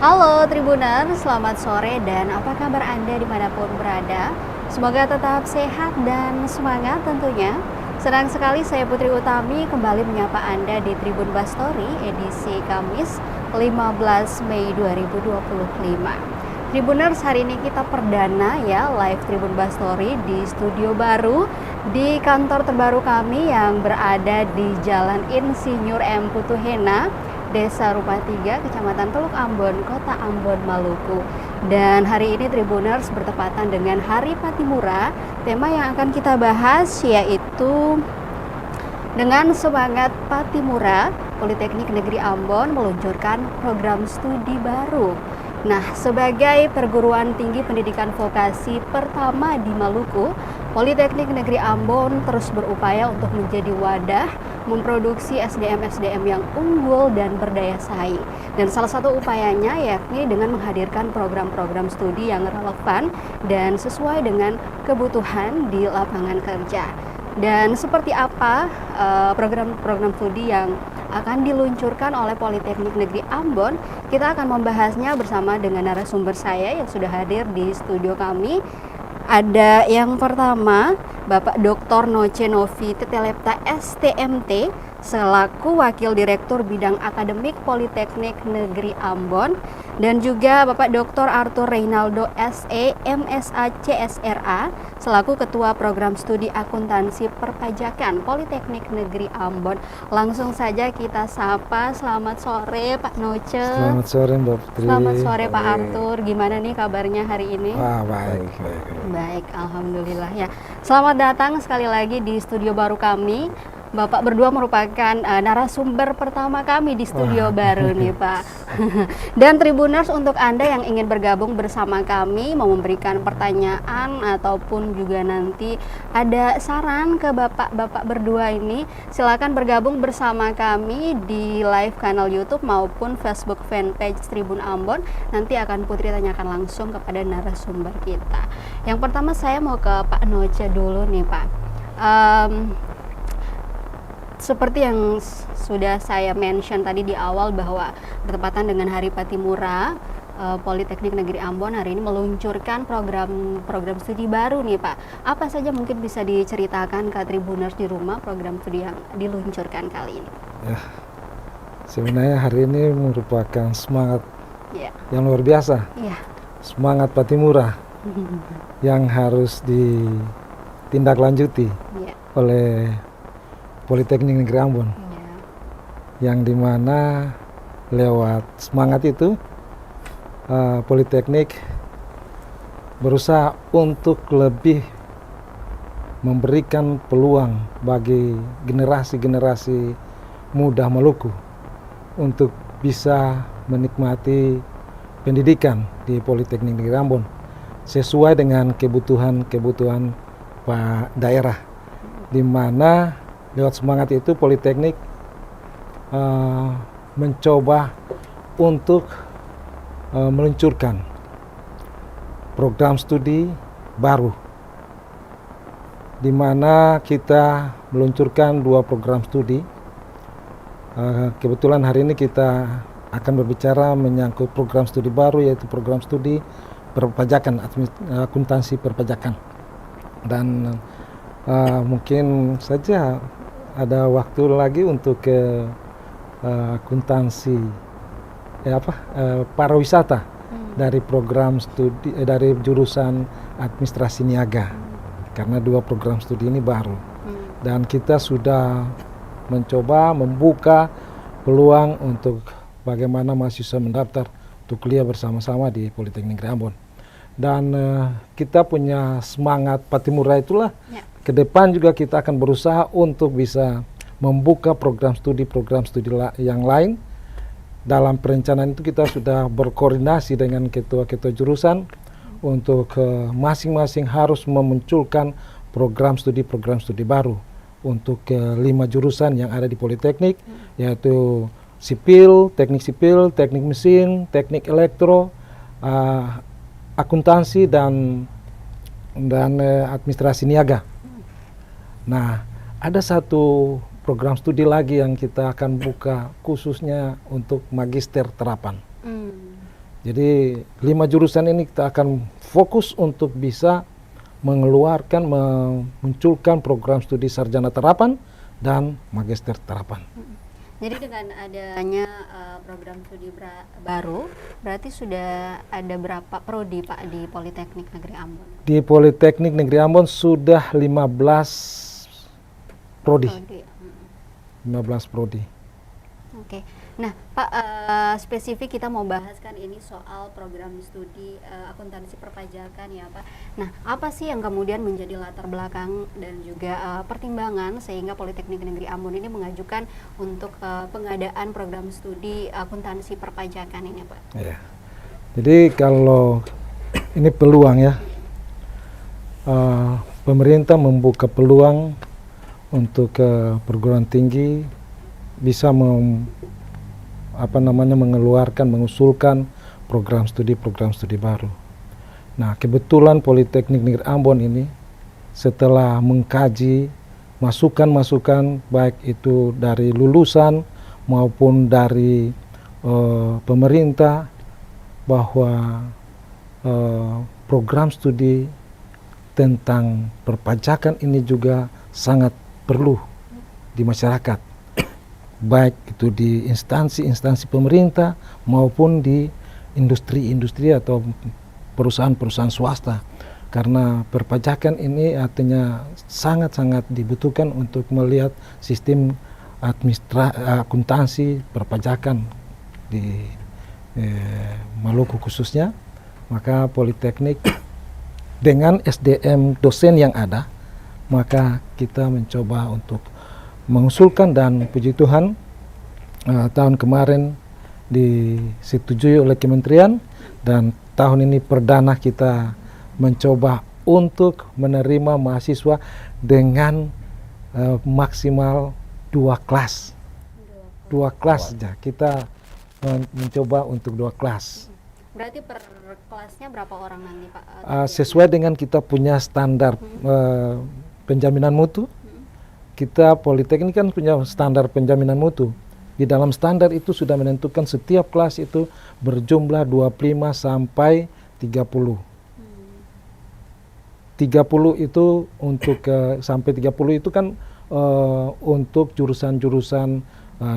Halo Tribuners, selamat sore dan apa kabar Anda dimanapun berada? Semoga tetap sehat dan semangat tentunya. Senang sekali saya Putri Utami kembali menyapa Anda di Tribun Bastory edisi Kamis 15 Mei 2025. Tribuners, hari ini kita perdana ya live Tribun Bastory di studio baru di kantor terbaru kami yang berada di Jalan Insinyur M. Putuhena, Desa Rumah 3, Kecamatan Teluk Ambon, Kota Ambon, Maluku. Dan hari ini Tribuners bertepatan dengan Hari Patimura. Tema yang akan kita bahas yaitu dengan semangat Patimura, Politeknik Negeri Ambon meluncurkan program studi baru. Nah, sebagai perguruan tinggi pendidikan vokasi pertama di Maluku, Politeknik Negeri Ambon terus berupaya untuk menjadi wadah memproduksi SDM-SDM yang unggul dan berdaya saing. Dan salah satu upayanya yakni dengan menghadirkan program-program studi yang relevan dan sesuai dengan kebutuhan di lapangan kerja. Dan seperti apa program-program studi yang akan diluncurkan oleh Politeknik Negeri Ambon, kita akan membahasnya bersama dengan narasumber saya yang sudah hadir di studio kami. Ada yang pertama, Bapak Dr. Noce Novi Tetelepta STMT selaku Wakil Direktur Bidang Akademik Politeknik Negeri Ambon, dan juga Bapak Dr. Arthur Reynaldo SE MSA CSRA selaku Ketua Program Studi Akuntansi Perpajakan Politeknik Negeri Ambon. Langsung saja kita sapa. Selamat sore Pak Noce. Selamat sore Mbak Putri. Selamat sore Pak Arthur. Gimana nih kabarnya hari ini? Baik. Baik, alhamdulillah ya. Selamat datang sekali lagi di studio baru kami. Bapak berdua merupakan narasumber pertama kami di studio baru nih Pak. Dan Tribuners, untuk Anda yang ingin bergabung bersama kami, mau memberikan pertanyaan ataupun juga nanti ada saran ke Bapak-Bapak berdua ini, silakan bergabung bersama kami di live kanal YouTube maupun Facebook fanpage Tribun Ambon. Nanti akan Putri tanyakan langsung kepada narasumber kita. Yang pertama saya mau ke Pak Noce dulu nih Pak. Seperti yang sudah saya mention tadi di awal bahwa bertepatan dengan Hari Patimura, Politeknik Negeri Ambon hari ini meluncurkan program studi baru nih Pak. Apa saja mungkin bisa diceritakan ke Tribuners di rumah program studi yang diluncurkan kali ini? Ya, sebenarnya hari ini merupakan semangat yang luar biasa. Semangat Patimura yang harus ditindaklanjuti oleh Politeknik Negeri Ambon, yang dimana lewat semangat itu Politeknik berusaha untuk lebih memberikan peluang bagi generasi-generasi muda Maluku untuk bisa menikmati pendidikan di Politeknik Negeri Ambon sesuai dengan kebutuhan Pak daerah, di mana lewat semangat itu Politeknik mencoba untuk meluncurkan program studi baru, di mana kita meluncurkan 2 program studi. Kebetulan hari ini kita akan berbicara menyangkut program studi baru, yaitu program studi perpajakan, akuntansi perpajakan. Dan mungkin saja ada waktu lagi untuk ke akuntansi pariwisata dari program studi dari jurusan administrasi niaga, karena 2 program studi ini baru. Dan kita sudah mencoba membuka peluang untuk bagaimana mahasiswa mendaftar untuk kuliah bersama-sama di Politeknik Negeri Ambon. Dan kita punya semangat Patimura itulah. Ke depan juga kita akan berusaha untuk bisa membuka program studi yang lain. Dalam perencanaan itu kita sudah berkoordinasi dengan ketua-ketua jurusan untuk masing-masing harus memunculkan program studi baru untuk 5 jurusan yang ada di Politeknik, yaitu sipil, teknik mesin, teknik elektro, akuntansi dan administrasi niaga. Nah, ada satu program studi lagi yang kita akan buka khususnya untuk magister terapan. Jadi 5 jurusan ini kita akan fokus untuk bisa mengeluarkan, memunculkan program studi sarjana terapan dan magister terapan. Jadi dengan adanya program studi baru, berarti sudah ada berapa prodi Pak di Politeknik Negeri Ambon? Di Politeknik Negeri Ambon sudah 15 prodi. 15 prodi. Oke. Nah, Pak, spesifik kita mau bahas kan ini soal program studi akuntansi perpajakan ya, Pak. Nah, apa sih yang kemudian menjadi latar belakang dan juga pertimbangan sehingga Politeknik Negeri Ambon ini mengajukan untuk pengadaan program studi akuntansi perpajakan ini, Pak? Ya. Jadi kalau ini peluang ya, pemerintah membuka peluang untuk perguruan tinggi bisa mengeluarkan, mengusulkan program studi baru. Nah, kebetulan Politeknik Negeri Ambon ini setelah mengkaji masukan-masukan baik itu dari lulusan maupun dari pemerintah bahwa program studi tentang perpajakan ini juga sangat perlu di masyarakat, baik itu di instansi-instansi pemerintah maupun di industri-industri atau perusahaan-perusahaan swasta, karena perpajakan ini artinya sangat-sangat dibutuhkan untuk melihat sistem akuntansi perpajakan di Maluku khususnya. Maka Politeknik dengan SDM dosen yang ada, maka kita mencoba untuk mengusulkan, dan puji Tuhan tahun kemarin disetujui oleh kementerian, dan tahun ini perdana kita mencoba untuk menerima mahasiswa dengan maksimal 2 kelas. 2 kelas saja kita mencoba untuk 2 kelas. Berarti per kelasnya berapa orang nanti, Pak? Sesuai dengan kita punya standar penjaminan mutu. Kita Politeknik kan punya standar penjaminan mutu. Di dalam standar itu sudah menentukan setiap kelas itu berjumlah 25 sampai 30. 30 itu untuk sampai 30 itu kan untuk jurusan-jurusan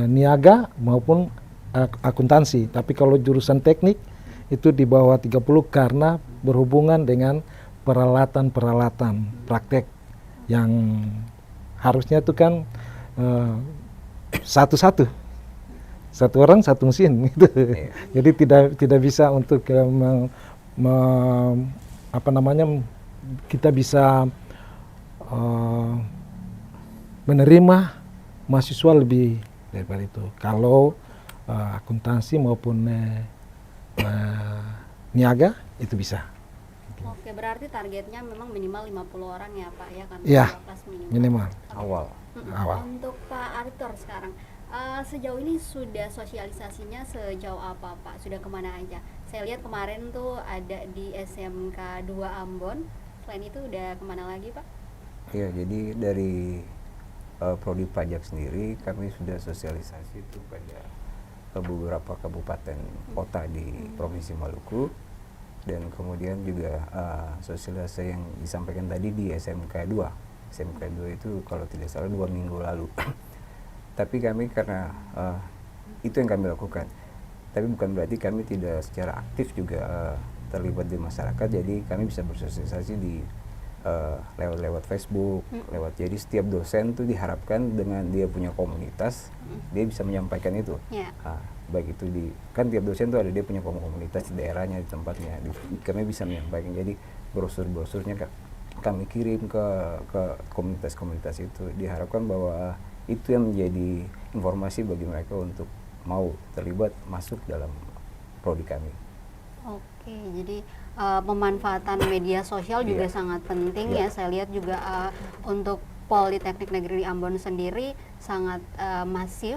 niaga maupun akuntansi. Tapi kalau jurusan teknik itu di bawah 30 karena berhubungan dengan peralatan-peralatan praktek yang harusnya itu kan satu orang satu mesin gitu. Jadi tidak bisa untuk kita bisa menerima mahasiswa lebih daripada itu. Kalau akuntansi maupun niaga itu bisa. Oke, berarti targetnya memang minimal 50 orang ya, Pak ya, kan? Iya, kelas minimal. Awal. Untuk Pak Arthur sekarang, sejauh ini sudah sosialisasinya sejauh apa, Pak? Sudah kemana aja? Saya lihat kemarin tuh ada di SMK 2 Ambon. Selain itu udah kemana lagi, Pak? Iya, jadi dari Prodi Pajak sendiri kami sudah sosialisasi itu pada beberapa kabupaten kota di Provinsi Maluku, dan kemudian juga sosialisasi yang disampaikan tadi di SMK 2. SMK 2 itu kalau tidak salah 2 minggu lalu. Tapi kami karena itu yang kami lakukan. Tapi bukan berarti kami tidak secara aktif juga terlibat di masyarakat. Jadi kami bisa bersosialisasi di lewat Facebook, jadi setiap dosen tuh diharapkan dengan dia punya komunitas, dia bisa menyampaikan itu. Baik itu kan tiap dosen tuh ada dia punya komunitas di daerahnya, di tempatnya. Kami bisa menyampaikan. Jadi brosur-brosurnya kami kirim ke komunitas-komunitas itu. Diharapkan bahwa itu yang menjadi informasi bagi mereka untuk mau terlibat masuk dalam prodi kami. Oke, jadi pemanfaatan media sosial juga sangat penting ya. Saya lihat juga untuk Politeknik Negeri Ambon sendiri sangat masif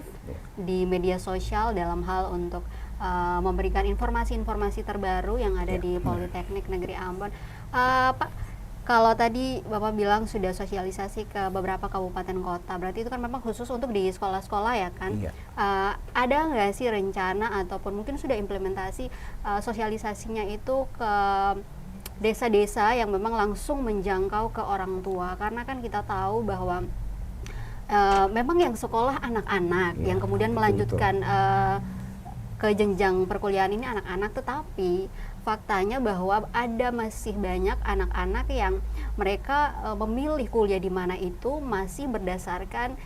di media sosial dalam hal untuk memberikan informasi-informasi terbaru yang ada di Politeknik Negeri Ambon. Pak, Kalau tadi Bapak bilang sudah sosialisasi ke beberapa kabupaten kota, berarti itu kan memang khusus untuk di sekolah-sekolah ya kan? Iya. Ada nggak sih rencana ataupun mungkin sudah implementasi sosialisasinya itu ke desa-desa yang memang langsung menjangkau ke orang tua? Karena kan kita tahu bahwa memang yang sekolah anak-anak, Iya, yang kemudian betul, melanjutkan ke jenjang perkuliahan ini anak-anak, tetapi faktanya bahwa ada masih banyak anak-anak yang mereka memilih kuliah di mana itu masih berdasarkan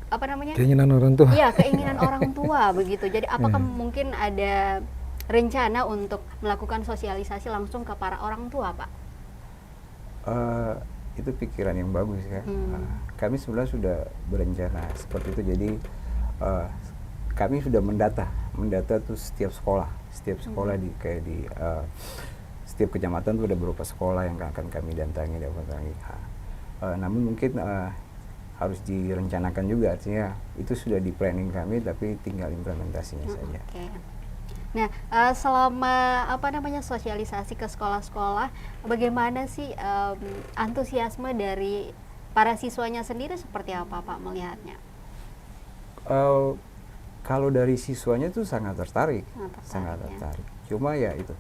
apa namanya? Keinginan orang tua. Iya, keinginan orang tua begitu. Jadi apakah mungkin ada rencana untuk melakukan sosialisasi langsung ke para orang tua, Pak? Itu pikiran yang bagus ya. Kami sebenarnya sudah berencana seperti itu. Jadi kami sudah mendata tuh setiap sekolah di kayak di setiap kecamatan tuh ada beberapa sekolah yang akan kami datangi. Namun mungkin harus direncanakan juga, artinya itu sudah di planning kami, tapi tinggal implementasinya saja. Okay. Nah, selama apa namanya sosialisasi ke sekolah-sekolah, bagaimana sih antusiasme dari para siswanya sendiri seperti apa, Pak, melihatnya? Kalau dari siswanya tuh sangat tertarik. Ya. Cuma ya itu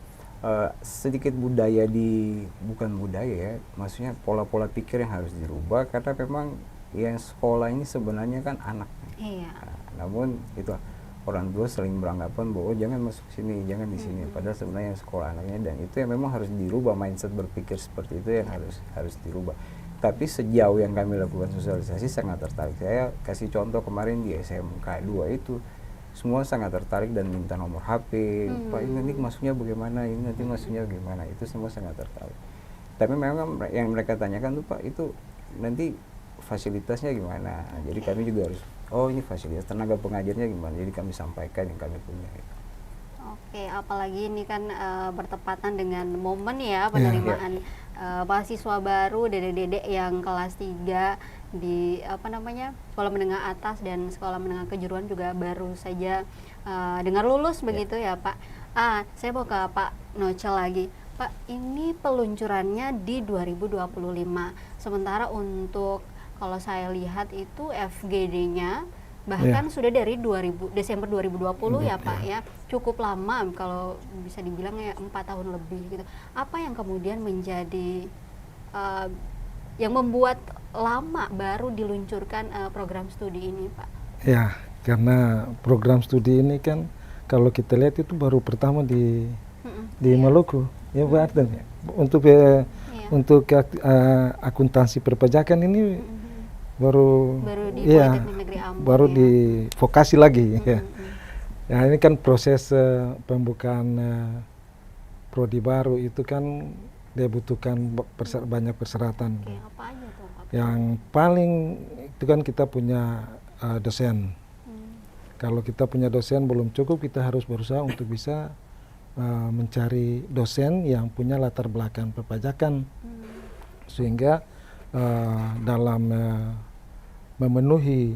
sedikit bukan budaya ya, maksudnya pola-pola pikir yang harus dirubah, karena memang yang sekolah ini sebenarnya kan anak. Iya. Namun itu orang tua sering beranggapan bahwa jangan masuk sini, jangan di sini. Padahal sebenarnya yang sekolah anaknya, dan itu yang memang harus dirubah, mindset berpikir seperti itu yang harus dirubah. Tapi sejauh yang kami lakukan sosialisasi sangat tertarik. Saya kasih contoh kemarin di SMK 2 itu semua sangat tertarik dan minta nomor HP. Pak, ini nanti masuknya bagaimana? Ini nanti masuknya bagaimana? Itu semua sangat tertarik. Tapi memang yang mereka tanyakan tuh, Pak, itu nanti fasilitasnya gimana? Jadi kami juga harus, oh ini fasilitas tenaga pengajarnya gimana? Jadi kami sampaikan yang kami punya. Oke, apalagi ini kan bertepatan dengan momen ya penerimaan mahasiswa baru, dedek-dedek yang kelas 3 di apa namanya sekolah menengah atas dan sekolah menengah kejuruan juga baru saja dengar lulus begitu ya, Pak. Saya mau ke Pak Noce lagi. Pak, ini peluncurannya di 2025. Sementara untuk kalau saya lihat itu FGD-nya bahkan sudah dari Desember 2020 ya Pak ya. Cukup lama kalau bisa dibilang ya 4 tahun lebih gitu. Apa yang kemudian menjadi yang membuat lama baru diluncurkan program studi ini, Pak? Ya, karena program studi ini kan kalau kita lihat itu baru pertama di Maluku. Ya, Pak Arden. Untuk akuntansi perpajakan ini baru di Politeknik Negeri Ambon, baru di vokasi lagi ya. Ya, ini kan proses pembukaan prodi baru itu kan dia butuhkan banyak persyaratan. Oke, apa aja tuh, Pak? Yang paling itu kan kita punya dosen. Kalau kita punya dosen belum cukup, kita harus berusaha untuk bisa mencari dosen yang punya latar belakang perpajakan, sehingga dalam memenuhi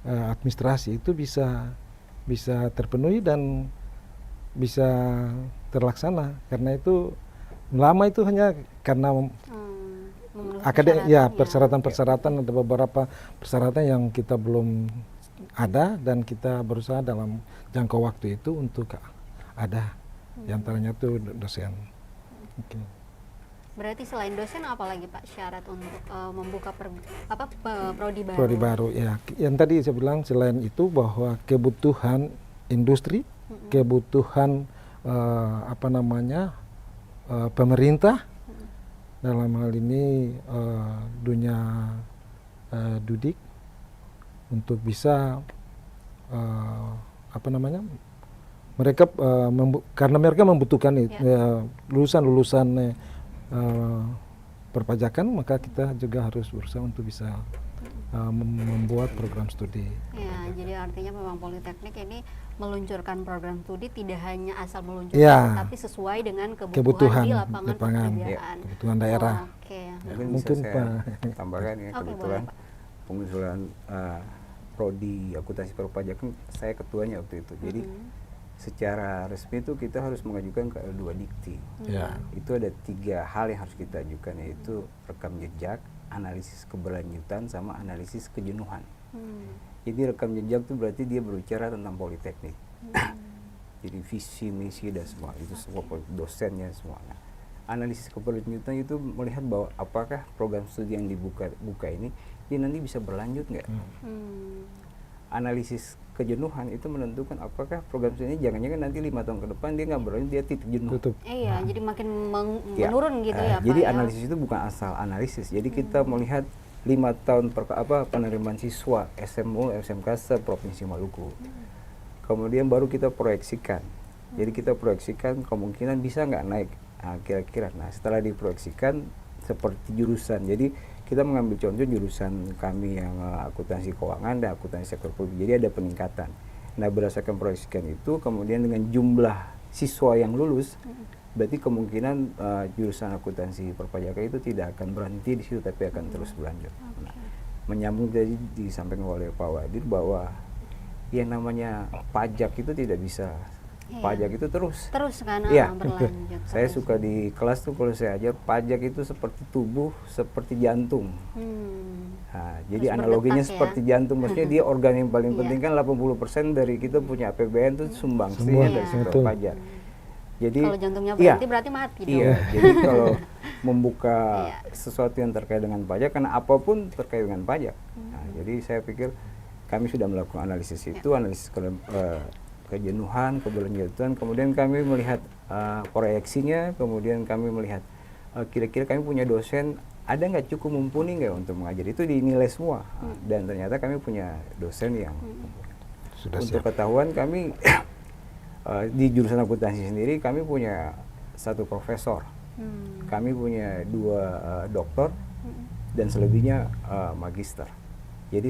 administrasi itu bisa terpenuhi dan bisa terlaksana. Karena itu lama itu hanya karena persyaratan ada beberapa persyaratan yang kita belum ada, dan kita berusaha dalam jangka waktu itu untuk ada. Di antaranya itu dosen. Okay. Berarti selain dosen apa lagi Pak syarat untuk membuka prodi baru? Prodi baru ya. Yang tadi saya bilang selain itu bahwa kebutuhan industri, kebutuhan pemerintah, dalam hal ini dunia Dudik, untuk bisa mereka karena mereka membutuhkan lulusan perpajakan, maka kita juga harus berusaha untuk bisa membuat program studi. Ya, jadi artinya memang Politeknik ini meluncurkan program studi tidak hanya asal meluncurkan, tapi sesuai dengan kebutuhan di lapangan pekerjaan, kebutuhan daerah. Mungkin saya tambahkan ya, kebetulan pengusulan prodi akuntansi perpajakan saya ketuanya waktu itu. Jadi secara resmi itu kita harus mengajukan ke L2 Dikti. Ya. Itu ada 3 hal yang harus kita ajukan, yaitu rekam jejak, analisis keberlanjutan, sama analisis kejenuhan. Jadi rekam jejak itu berarti dia berbicara tentang politeknik. Jadi visi, misi, dan semua itu semua dosennya semua. Nah, analisis keberlanjutan itu melihat bahwa apakah program studi yang dibuka ini dia nanti bisa berlanjut nggak. Analisis kejenuhan itu menentukan apakah program studi ini jangan-jangan nanti 5 tahun ke depan dia nggak berlanjut, dia titik jenuh. Tutup. Iya, jadi makin menurun gitu ya Pak. Jadi ya? analisis itu bukan asal analisis. Jadi kita melihat 5 tahun penerimaan siswa SMU, SMK se-Provinsi Maluku. Kemudian baru kita proyeksikan. Jadi kita proyeksikan kemungkinan bisa nggak naik. Nah, kira-kira. Nah, setelah diproyeksikan seperti jurusan. Jadi kita mengambil contoh jurusan kami yang akuntansi keuangan dan akuntansi sektor publik. Jadi ada peningkatan. Nah, berdasarkan proyeksikan itu, kemudian dengan jumlah siswa yang lulus, berarti kemungkinan jurusan akuntansi perpajakan itu tidak akan berhenti di situ, tapi akan terus berlanjut. Nah, menyambung tadi disampaikan oleh Pak Wadir bahwa yang namanya pajak itu tidak bisa. Pajak itu terus kan iya. berlanjut. Saya suka di kelas tuh kalau saya ajar, pajak itu seperti tubuh, seperti jantung. Nah, jadi Terus analoginya berdetak ya. seperti jantung, maksudnya dia organ yang paling penting kan 80% dari kita punya APBN itu sumbangsinya dari sektor pajak. Jadi Kalau jantungnya berhenti berarti mati dong. iya, jadi kalau membuka sesuatu yang terkait dengan pajak, karena apapun terkait dengan pajak. Nah, jadi saya pikir kami sudah melakukan analisis itu, analisis kejenuhan, keberlanjutan, kemudian kami melihat proyeksinya, kemudian kami melihat kira-kira kami punya dosen ada nggak cukup mumpuni nggak untuk mengajar, itu dinilai semua. Dan ternyata kami punya dosen yang Sudah untuk siap. ketahuan kami di jurusan akuntansi sendiri kami punya 1 profesor, kami punya 2 doktor, dan selebihnya magister. Jadi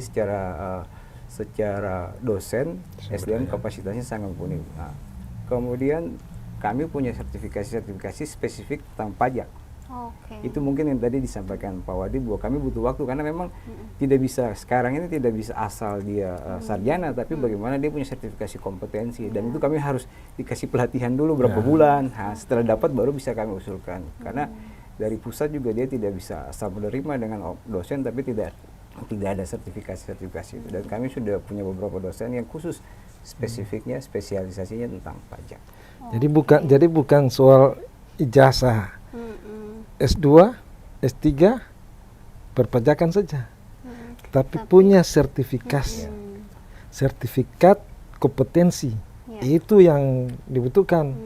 secara dosen SDM kapasitasnya sangat mumpuni. Nah, kemudian kami punya sertifikasi spesifik tentang pajak. Itu mungkin yang tadi disampaikan Pak Wadi bahwa kami butuh waktu, karena memang tidak bisa sekarang ini tidak bisa asal dia sarjana, tapi bagaimana dia punya sertifikasi kompetensi, dan itu kami harus dikasih pelatihan dulu berapa bulan. Nah, setelah dapat baru bisa kami usulkan, karena dari pusat juga dia tidak bisa asal menerima dengan dosen tapi tidak ada sertifikasi itu, dan kami sudah punya beberapa dosen yang khusus spesifiknya spesialisasinya tentang pajak. Jadi bukan soal ijazah S2, S3 perpajakan saja, tapi punya sertifikasi, sertifikat kompetensi, itu yang dibutuhkan.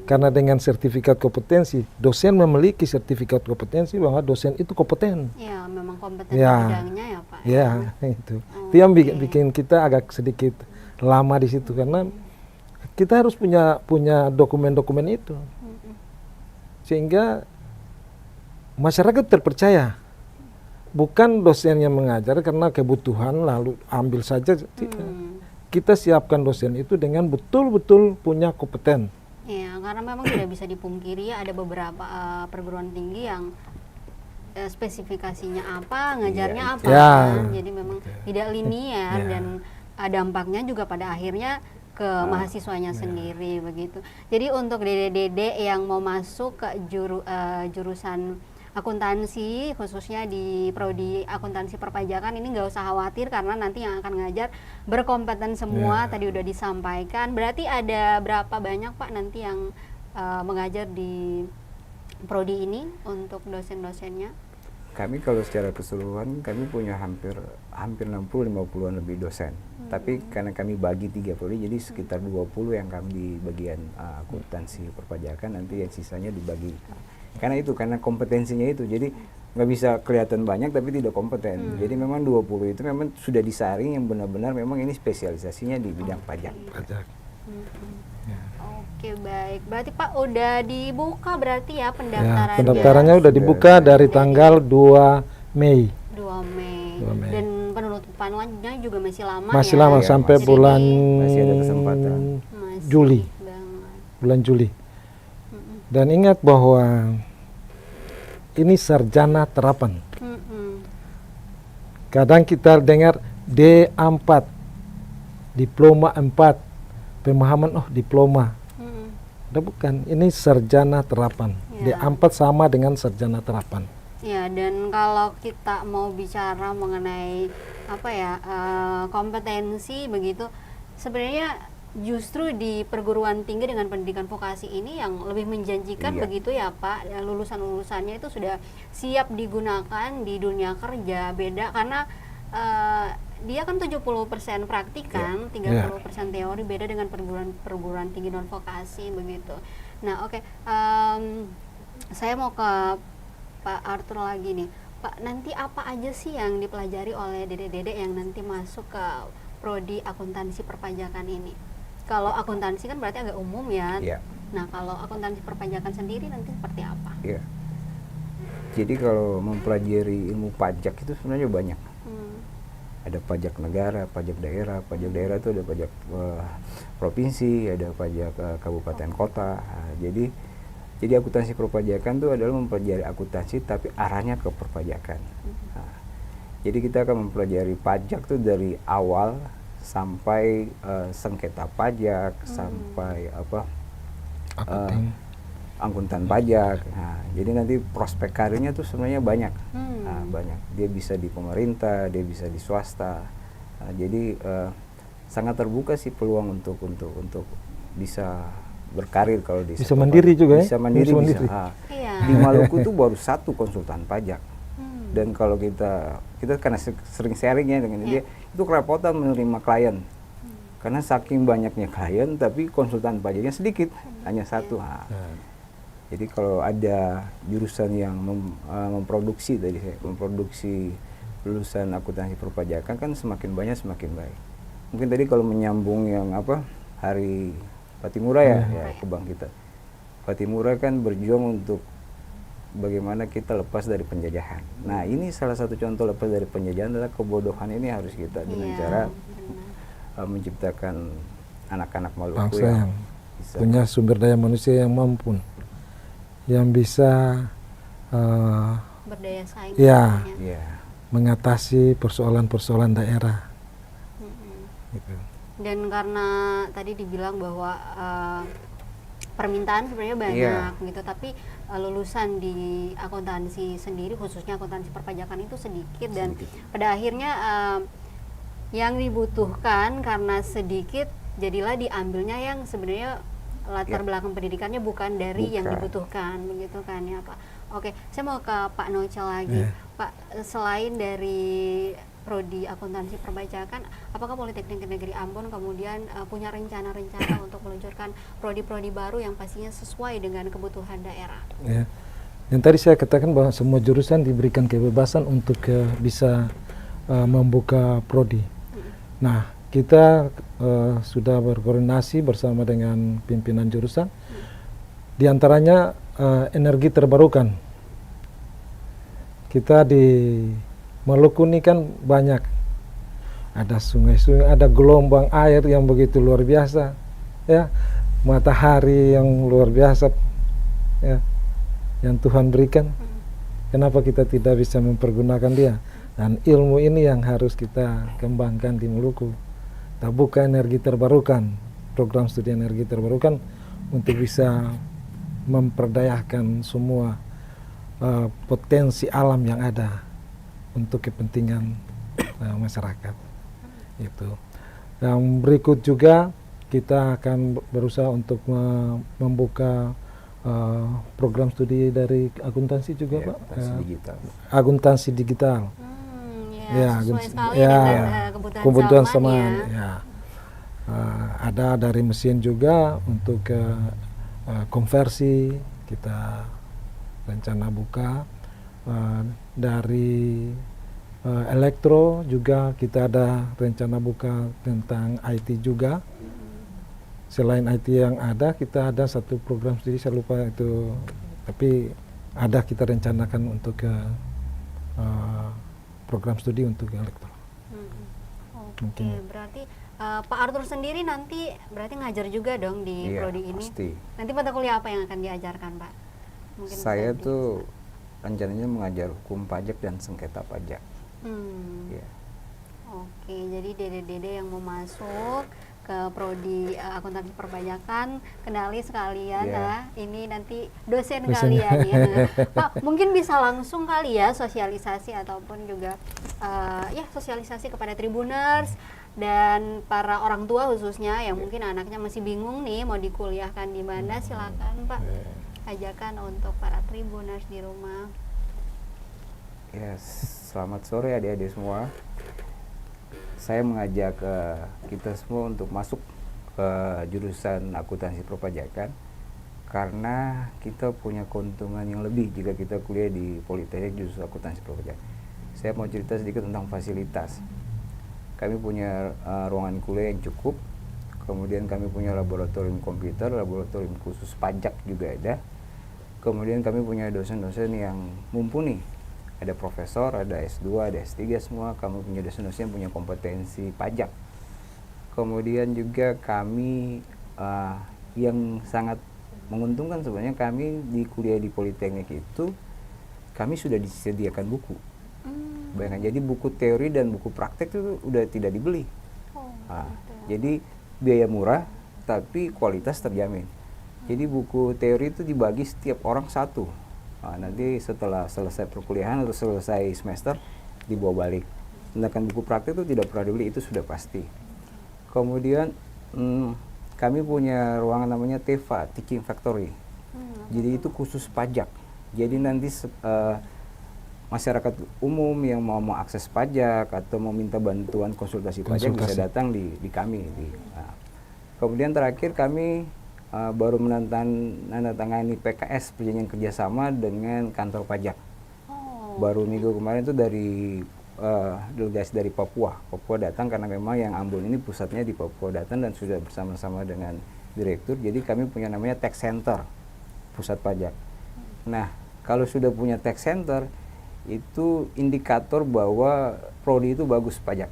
Karena dengan sertifikat kompetensi, dosen memiliki sertifikat kompetensi bahwa dosen itu kompeten. Ya, memang kompeten bidangnya ya Pak. Ya, itu. Itu yang bikin kita agak sedikit lama di situ, karena kita harus punya dokumen-dokumen itu, sehingga masyarakat terpercaya. Bukan dosen yang mengajar karena kebutuhan lalu ambil saja. Kita siapkan dosen itu dengan betul-betul punya kompeten. Iya, karena memang tidak bisa dipungkiri ada beberapa perguruan tinggi yang spesifikasinya apa, ngajarnya apa, kan? Jadi memang tidak linear dan dampaknya juga pada akhirnya ke mahasiswanya sendiri begitu. Jadi untuk dede-dede yang mau masuk ke jurusan akuntansi, khususnya di prodi akuntansi perpajakan, ini nggak usah khawatir karena nanti yang akan ngajar berkompeten semua. Tadi udah disampaikan. Berarti ada berapa banyak Pak nanti yang mengajar di prodi ini untuk dosen-dosennya? Kami kalau secara keseluruhan kami punya hampir 60-50an lebih dosen. Tapi karena kami bagi 3 prodi, jadi sekitar 20 yang kami di bagian akuntansi perpajakan, nanti yang sisanya dibagi. Karena kompetensinya itu, jadi nggak bisa kelihatan banyak tapi tidak kompeten. Jadi memang 20 itu memang sudah disaring yang benar-benar memang ini spesialisasinya di bidang pajak. Oke, baik. Berarti Pak udah dibuka berarti ya pendaftarannya? Pendaftarannya udah dibuka dari tanggal 2 Mei. 2 Mei. Dan penutupannya juga masih lama Masih ya? lama sampai masih bulan masih ada kesempatan. Juli. Bulan Juli. Dan ingat bahwa ini sarjana terapan. Kadang kita dengar D4, diploma 4, pemahaman diploma. Udah bukan, ini sarjana terapan. Ya. Di sama dengan sarjana terapan. Ya, dan kalau kita mau bicara mengenai kompetensi begitu, sebenarnya justru di perguruan tinggi dengan pendidikan vokasi ini yang lebih menjanjikan begitu ya Pak. Lulusan-lulusannya itu sudah siap digunakan di dunia kerja. Beda karena dia kan 70% praktikan, 30% teori, beda dengan perguruan tinggi non vokasi begitu. Nah, oke. Saya mau ke Pak Arthur lagi nih. Pak, nanti apa aja sih yang dipelajari oleh dedek-dedek yang nanti masuk ke prodi akuntansi perpajakan ini? Kalau akuntansi kan berarti agak umum ya. Nah, kalau akuntansi perpajakan sendiri nanti seperti apa? Jadi kalau mempelajari ilmu pajak itu sebenarnya banyak. Ada pajak negara, pajak daerah. Pajak daerah itu ada pajak provinsi, ada pajak kabupaten kota. Nah, jadi akuntansi perpajakan itu adalah mempelajari akuntansi tapi arahnya ke perpajakan. Nah, jadi kita akan mempelajari pajak tuh dari awal sampai sengketa pajak, sampai angkutan pajak. Nah, jadi nanti prospek karirnya tuh sebenarnya banyak. Nah, banyak. Dia bisa di pemerintah, dia bisa di swasta. Nah, jadi sangat terbuka sih peluang untuk bisa berkarir kalau di bisa mandiri juga ya? Bisa mandiri. Di Maluku tuh baru satu konsultan pajak. Dan kalau kita karena sering sharing ya dengan dia, itu kerepotan menerima klien. Karena saking banyaknya klien tapi konsultan pajaknya sedikit, hanya satu. Jadi kalau ada jurusan yang memproduksi lulusan akuntansi perpajakan kan semakin banyak semakin baik. Mungkin tadi kalau menyambung yang Hari Patimura ya kebangkitan. Patimura kan berjuang untuk bagaimana kita lepas dari penjajahan. Nah, ini salah satu contoh lepas dari penjajahan adalah kebodohan ini harus kita dengan cara menciptakan anak-anak Maluku yang bisa punya sumber daya manusia yang mampu, yang bisa berdaya saing. Mengatasi persoalan-persoalan daerah. Gitu. Dan karena tadi dibilang bahwa permintaan sebenarnya banyak gitu, tapi lulusan di akuntansi sendiri, khususnya akuntansi perpajakan itu sedikit. Dan pada akhirnya yang dibutuhkan karena sedikit, jadilah diambilnya yang sebenarnya latar belakang pendidikannya bukan dari yang dibutuhkan, begitu kan ya Pak. Oke, saya mau ke Pak Nochel lagi. Pak, selain dari prodi akuntansi perpajakan, apakah Politeknik Negeri Ambon kemudian punya rencana-rencana untuk meluncurkan prodi-prodi baru yang pastinya sesuai dengan kebutuhan daerah? Yang tadi saya katakan bahwa semua jurusan diberikan kebebasan untuk bisa membuka prodi. Nah, kita sudah berkoordinasi bersama dengan pimpinan jurusan, di antaranya energi terbarukan. Kita di Maluku ini kan banyak, ada sungai-sungai, ada gelombang air yang begitu luar biasa, ya, matahari yang luar biasa, ya, yang Tuhan berikan. Kenapa kita tidak bisa mempergunakan dia? Dan ilmu ini yang harus kita kembangkan di Maluku. Kita buka energi terbarukan, program studi energi terbarukan untuk bisa memperdayakan semua potensi alam yang ada untuk kepentingan masyarakat. Itu. Yang berikut juga kita akan berusaha untuk membuka program studi dari akuntansi juga, Pak. Akuntansi digital. Kebutuhan zaman. Ada dari mesin juga untuk konversi, kita rencana buka. Dari elektro juga kita ada rencana buka tentang IT juga. Selain IT yang ada, kita ada satu program studi, saya lupa itu, tapi ada kita rencanakan untuk program studi untuk elektro. Oke, berarti Pak Arthur sendiri nanti berarti ngajar juga dong di prodi ini. Pasti. Nanti mata kuliah apa yang akan diajarkan, Pak? Mungkin saya tuh rencananya mengajar hukum pajak dan sengketa pajak. Oke, jadi dede-dede yang mau masuk ke ke prodi akuntansi perpajakan, kenali sekalian. Iya. Nah, ini nanti dosen Dosennya. kalian ya. Pak, mungkin bisa langsung kali ya sosialisasi ataupun juga ya sosialisasi kepada Tribuners dan para orang tua khususnya yang mungkin anaknya masih bingung nih mau dikuliahkan di mana. Silakan Pak, ajakan untuk para Tribuners di rumah. Ya, selamat sore adik-adik semua. Saya mengajak kita semua untuk masuk ke jurusan akuntansi perpajakan karena kita punya keuntungan yang lebih jika kita kuliah di Politeknik jurusan akuntansi perpajakan. Saya mau cerita sedikit tentang fasilitas. Kami punya ruangan kuliah yang cukup, kemudian kami punya laboratorium komputer, laboratorium khusus pajak juga ada. Kemudian kami punya dosen-dosen yang mumpuni. Ada profesor, ada S2, ada S3 semua. Kami punya dosen-dosen yang punya kompetensi pajak. Kemudian juga kami yang sangat menguntungkan sebenarnya kami di kuliah di Politeknik itu kami sudah disediakan buku. Bayangkan, jadi buku teori dan buku praktek itu udah tidak dibeli. Jadi biaya murah tapi kualitas terjamin. Jadi buku teori itu dibagi setiap orang satu. Nanti setelah selesai perkuliahan atau selesai semester dibawa balik. Sedangkan buku praktek itu tidak pernah dibeli, itu sudah pasti. Kemudian kami punya ruangan namanya TEFA, Teaching Factory. Jadi itu khusus pajak. Jadi nanti masyarakat umum yang mau mengakses pajak atau mau minta bantuan konsultasi pajak bisa datang di kami. Kemudian terakhir kami baru menandatangani PKS, perjanjian kerjasama dengan kantor pajak. Baru minggu kemarin itu dari delegasi dari Papua datang karena memang yang Ambon ini pusatnya di Papua datang dan sudah bersama-sama dengan direktur. Jadi kami punya namanya tax center, pusat pajak. Nah, kalau sudah punya tax center itu indikator bahwa prodi itu bagus pajak.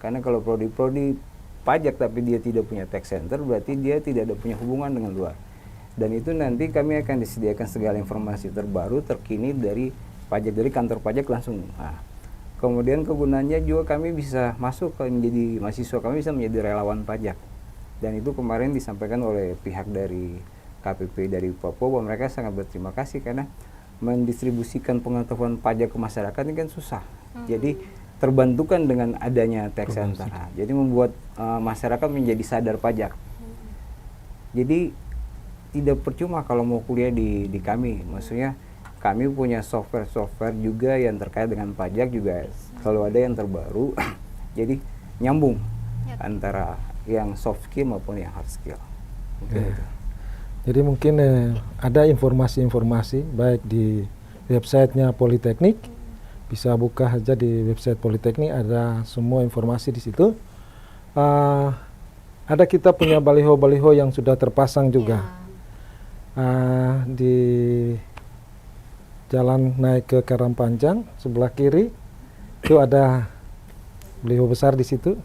Karena kalau prodi pajak tapi dia tidak punya tax center berarti dia tidak ada punya hubungan dengan luar. Dan itu nanti kami akan disediakan segala informasi terbaru terkini dari pajak, dari kantor pajak langsung. Kemudian kegunaannya juga kami bisa masuk menjadi mahasiswa, kami bisa menjadi relawan pajak. Dan itu kemarin disampaikan oleh pihak dari KPP dari Papua bahwa mereka sangat berterima kasih karena mendistribusikan pengetahuan pajak ke masyarakat ini kan susah. Jadi terbantukan dengan adanya tax center. Jadi membuat masyarakat menjadi sadar pajak. Jadi tidak percuma kalau mau kuliah di kami. Maksudnya kami punya software juga yang terkait dengan pajak juga. Kalau ada yang terbaru, jadi nyambung antara yang soft skill maupun yang hard skill. Mungkin itu. Jadi mungkin ada informasi-informasi baik di websitenya Politeknik. Bisa buka aja di website Politeknik, ada semua informasi di situ. Ada kita punya baliho-baliho yang sudah terpasang juga. Di jalan naik ke Karangpanjang sebelah kiri itu ada baliho besar di situ.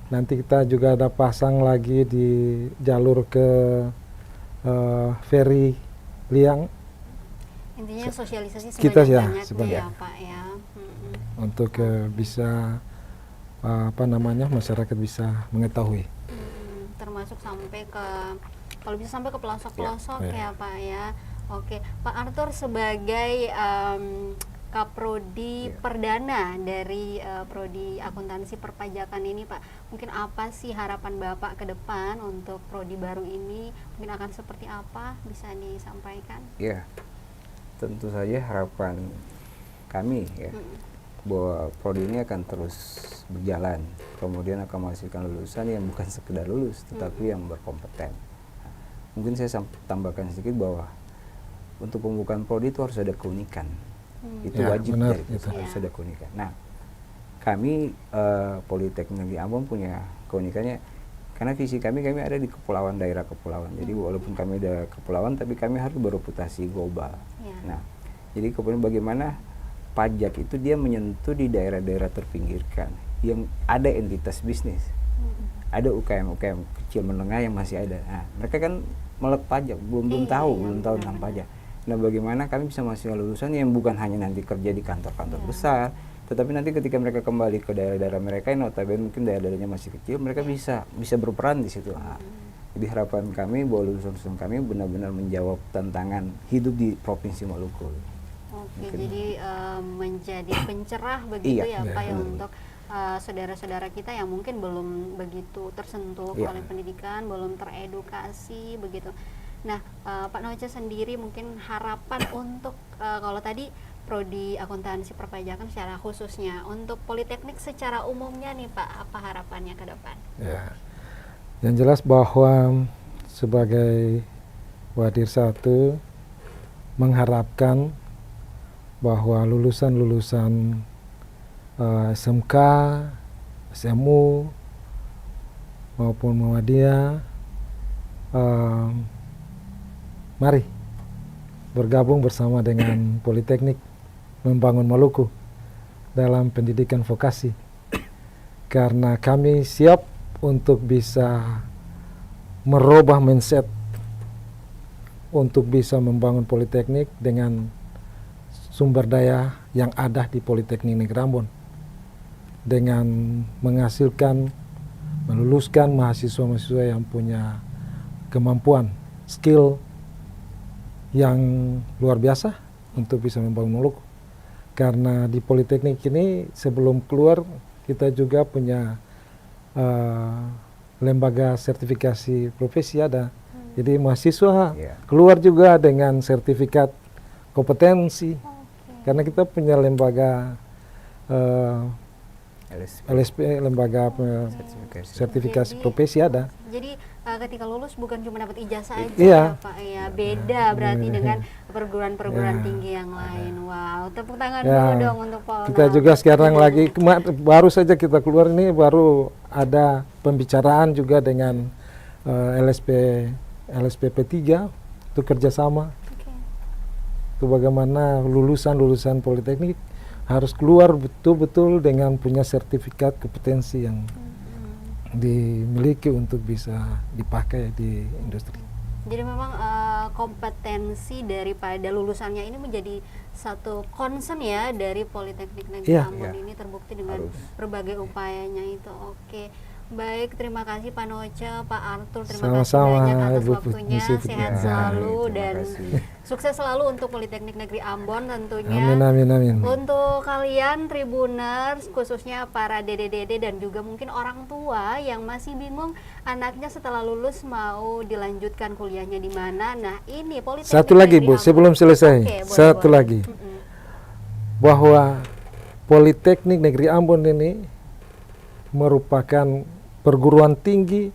Nanti kita juga ada pasang lagi di jalur ke Ferry Liang. Intinya sosialisasi Kita sebanyak-banyaknya ya Pak ya. Untuk bisa masyarakat bisa mengetahui. Termasuk sampai ke, kalau bisa sampai ke pelosok-pelosok ya Pak ya. Oke, Pak Arthur sebagai Kaprodi Perdana dari Prodi Akuntansi Perpajakan ini Pak, mungkin apa sih harapan Bapak ke depan untuk prodi baru ini? Mungkin akan seperti apa? Bisa disampaikan? Iya, tentu saja harapan kami ya bahwa prodi ini akan terus berjalan, kemudian akan menghasilkan lulusan yang bukan sekedar lulus tetapi yang berkompeten. Mungkin saya tambahkan sedikit bahwa untuk pembukaan prodi itu harus ada keunikan. Itu wajib dari itu harus ada keunikan. Nah, kami Politeknik Negeri Ambon punya keunikannya karena visi kami ada di kepulauan, daerah kepulauan. Jadi walaupun kami ada kepulauan tapi kami harus bereputasi global. Nah, jadi kemudian bagaimana pajak itu dia menyentuh di daerah-daerah terpinggirkan yang ada entitas bisnis. Ada UKM kecil menengah yang masih ada. Nah, mereka kan melek pajak, belum tahu tentang pajak. Nah, bagaimana kami bisa menghasilkan lulusan yang bukan hanya nanti kerja di kantor-kantor besar, Tetapi nanti ketika mereka kembali ke daerah-daerah mereka yang notabene mungkin daerah-daerahnya masih kecil, mereka bisa berperan di situ. Nah, jadi harapan kami bahwa lulusan-lulusan kami benar-benar menjawab tantangan hidup di Provinsi Maluku. Oke, jadi menjadi pencerah begitu Iya. ya Pak ya untuk saudara-saudara kita yang mungkin belum begitu tersentuh Iya. oleh pendidikan, belum teredukasi begitu. Nah, Pak Noce sendiri mungkin harapan untuk kalau tadi prodi akuntansi perpajakan secara khususnya, untuk politeknik secara umumnya nih Pak, apa harapannya ke depan? Ya, yang jelas bahwa sebagai Wadir 1 mengharapkan bahwa lulusan-lulusan SMK, SMU maupun Muhammadiyah mari bergabung bersama dengan Politeknik membangun Maluku dalam pendidikan vokasi, karena kami siap untuk bisa merubah mindset untuk bisa membangun Politeknik dengan sumber daya yang ada di Politeknik Negeri Ambon, dengan menghasilkan, meluluskan mahasiswa-mahasiswa yang punya kemampuan, skill yang luar biasa untuk bisa membangun Maluku. Karena di Politeknik ini sebelum keluar kita juga punya lembaga sertifikasi profesi ada. Jadi mahasiswa keluar juga dengan sertifikat kompetensi. Karena kita punya lembaga LSP, lembaga sertifikasi profesi ada. Jadi ketika lulus bukan cuma dapat ijazah aja Iya. ya Pak ya, beda berarti dengan perguruan-perguruan tinggi yang lain. Wow, tepuk tangan dulu dong untuk Pak. Kita juga sekarang lagi baru saja kita keluar ini, baru ada pembicaraan juga dengan LSPP 3 untuk kerjasama. Itu bagaimana lulusan Politeknik harus keluar betul-betul dengan punya sertifikat kompetensi yang dimiliki untuk bisa dipakai di industri. Jadi memang kompetensi daripada lulusannya ini menjadi satu concern ya dari Politeknik Negeri Ambon ini, terbukti dengan berbagai upayanya itu. Oke. Baik, terima kasih Pak Noce, Pak Arthur, terima kasih banyak atas waktunya, sehat selalu dan sukses selalu untuk Politeknik Negeri Ambon tentunya. Amin. Untuk kalian Tribuners, khususnya para dede-dede dan juga mungkin orang tua yang masih bingung anaknya setelah lulus mau dilanjutkan kuliahnya di mana. Nah, ini Politeknik Satu lagi Negeri Bu, Ambon. sebelum selesai. Oke, Satu boleh. lagi. Bahwa Politeknik Negeri Ambon ini merupakan perguruan tinggi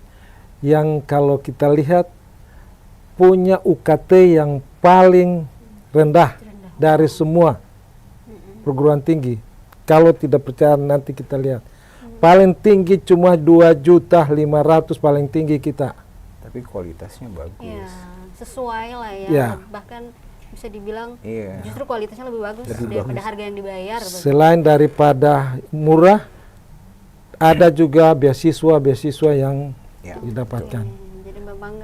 yang kalau kita lihat punya UKT yang paling rendah dari semua perguruan tinggi. Kalau tidak percaya nanti kita lihat. Paling tinggi cuma 2.500.000 paling tinggi kita. Tapi kualitasnya bagus. Ya, sesuai lah ya. Ya. Bahkan bisa dibilang Iya. justru kualitasnya lebih bagus daripada harga yang dibayar. Selain daripada murah, ada juga beasiswa yang didapatkan. Jadi memang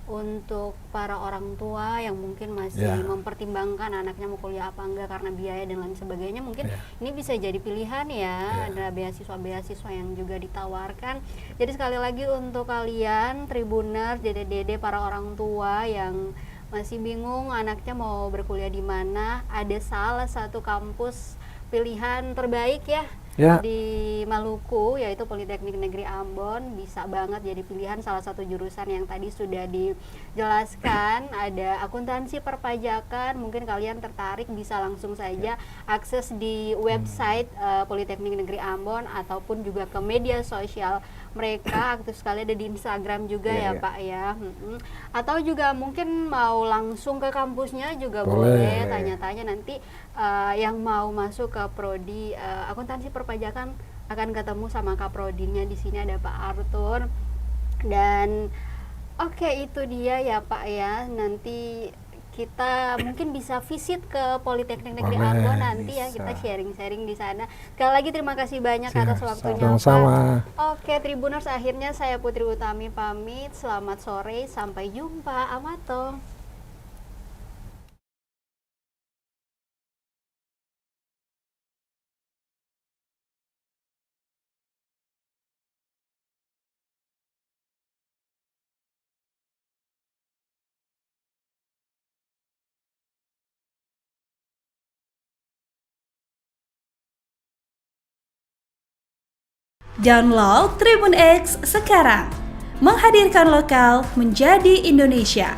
untuk para orang tua yang mungkin masih mempertimbangkan anaknya mau kuliah apa enggak karena biaya dan lain sebagainya, mungkin ini bisa jadi pilihan ya. Ada beasiswa yang juga ditawarkan. Jadi sekali lagi untuk kalian Tribuners, dede-dede, para orang tua yang masih bingung anaknya mau berkuliah di mana, ada salah satu kampus pilihan terbaik ya di Maluku, yaitu Politeknik Negeri Ambon. Bisa banget jadi pilihan salah satu jurusan yang tadi sudah dijelaskan. Ada akuntansi perpajakan, mungkin kalian tertarik bisa langsung saja akses di website Politeknik Negeri Ambon ataupun juga ke media sosial mereka. Aktif sekali ada di Instagram juga Pak ya. Atau juga mungkin mau langsung ke kampusnya juga boleh tanya-tanya nanti. Yang mau masuk ke prodi akuntansi perpajakan akan ketemu sama Kaprodinnya. Di sini ada Pak Arthur. Dan oke, itu dia ya Pak ya. Nanti kita mungkin bisa visit ke Politeknik Negeri Ambon nanti ya, kita sharing-sharing di sana. Sekali lagi terima kasih banyak atas waktunya sama-sama. Pak. Oke Tribuners, akhirnya saya Putri Utami pamit. Selamat sore, sampai jumpa. Amato. Download Tribun X sekarang. Menghadirkan lokal menjadi Indonesia.